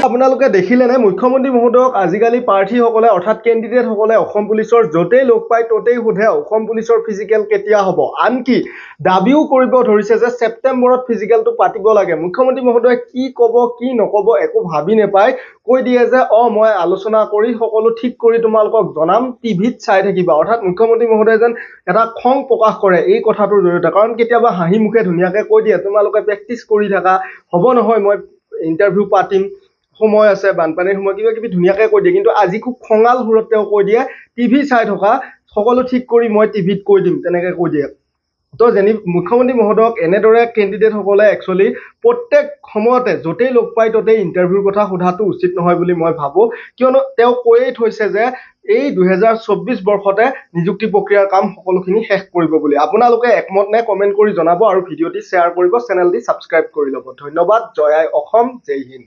আপোনালোকে দেখিলে নে মুখ্যমন্ত্ৰী মহোদয়ক আজিকালি প্ৰাৰ্থীসকলে অৰ্থাৎ কেণ্ডিডেটসকলে অসম পুলিচৰ য'তেই লগ পায় ত'তেই সোধে অসম পুলিচৰ ফিজিকেল কেতিয়া হ'ব আনকি দাবীও কৰিব ধৰিছে যে ছেপ্টেম্বৰত ফিজিকেলটো পাতিব লাগে মুখ্যমন্ত্ৰী মহোদয়ে কি ক'ব কি নক'ব একো ভাবি নেপায় কৈ দিয়ে যে মই আলোচনা কৰি সকলো ঠিক কৰি তোমালোকক জনাম টিভিত চাই থাকিবা অৰ্থাৎ মুখ্যমন্ত্ৰী মহোদয়ে যেন এটা খং প্ৰকাশ কৰে এই কথাটোৰ জৰিয়তে কাৰণ কেতিয়াবা হাঁহি মুখে ধুনীয়াকৈ কৈ দিয়ে তোমালোকে প্ৰেক্টিচ কৰি থাকা হ'ব নহয় মই ইণ্টাৰভিউ পাতিম সময় আছে বানপানীৰ সময় কিবা কিবি ধুনীয়াকৈ কৈ দিয়ে কিন্তু আজি খুব খঙাল সুৰত তেওঁ কৈ দিয়ে টিভি চাই থকা সকলো ঠিক কৰি মই টিভিত কৈ দিম তেনেকৈ কৈ দিয়ে তো মুখ্যমন্ত্ৰী মহোদয়ক এনেদৰে কেণ্ডিডেটসকলে একচুৱেলি প্ৰত্যেক সময়তে য'তেই লগ পায় ত'তেই ইণ্টাৰভিউৰ কথা সোধাটো উচিত নহয় বুলি মই ভাবোঁ কিয়নো তেওঁ কৈয়ে থৈছে যে এই 2024 বৰ্ষতে নিযুক্তি প্ৰক্ৰিয়াৰ কাম সকলোখিনি শেষ কৰিব বুলি আপোনালোকে একমত নে কমেণ্ট কৰি জনাব আৰু ভিডিঅ'টি শ্বেয়াৰ কৰিব চেনেলটি ছাবস্ক্ৰাইব কৰি ল'ব ধন্যবাদ জয় আই অসম জয় হিন্দ